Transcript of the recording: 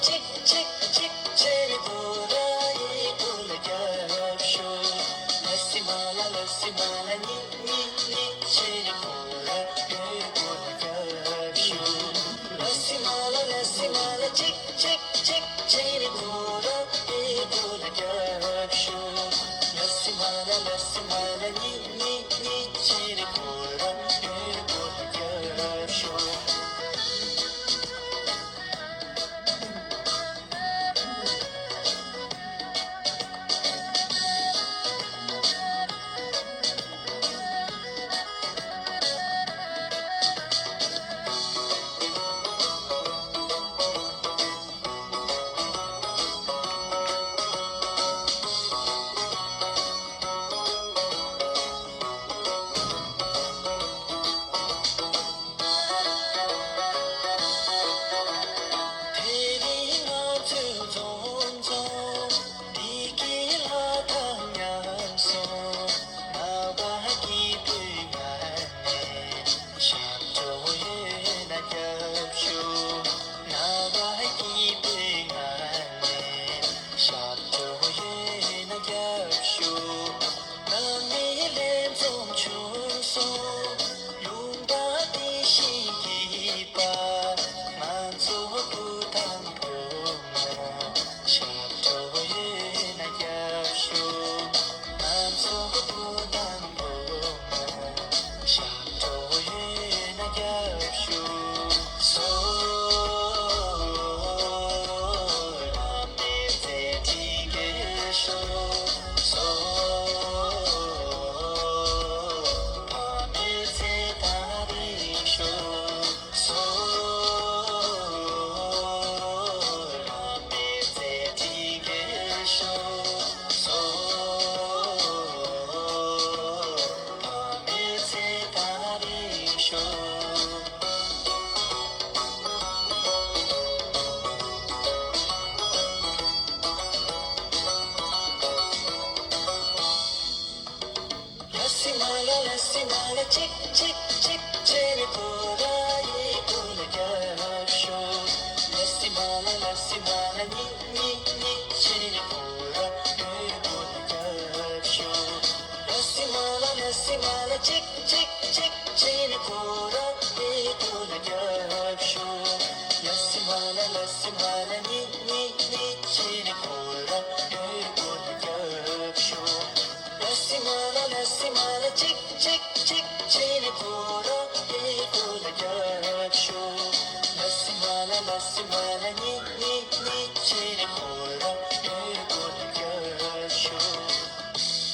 Chick, chick, chick, cherry borai gulgabsho. Lassimala, ni, ni, ni, cherry borai gulgabsho. Lassimala, chick, chick, chick, cherry borai gulgabsho. Lassimala, ni, ni, ni, cherry borai gulgabsho. Lassimala, chick, chick, chick, cherry borai gulgabsho. Lassimala, ni, ni, ni, cherry borai gulgabsho. Lassimala, chick, chick, chick, cherry borai gulgabsho. Lassimala, ni, ni, ni, cherry borai gulgabsho. Lassimala, chick, chick.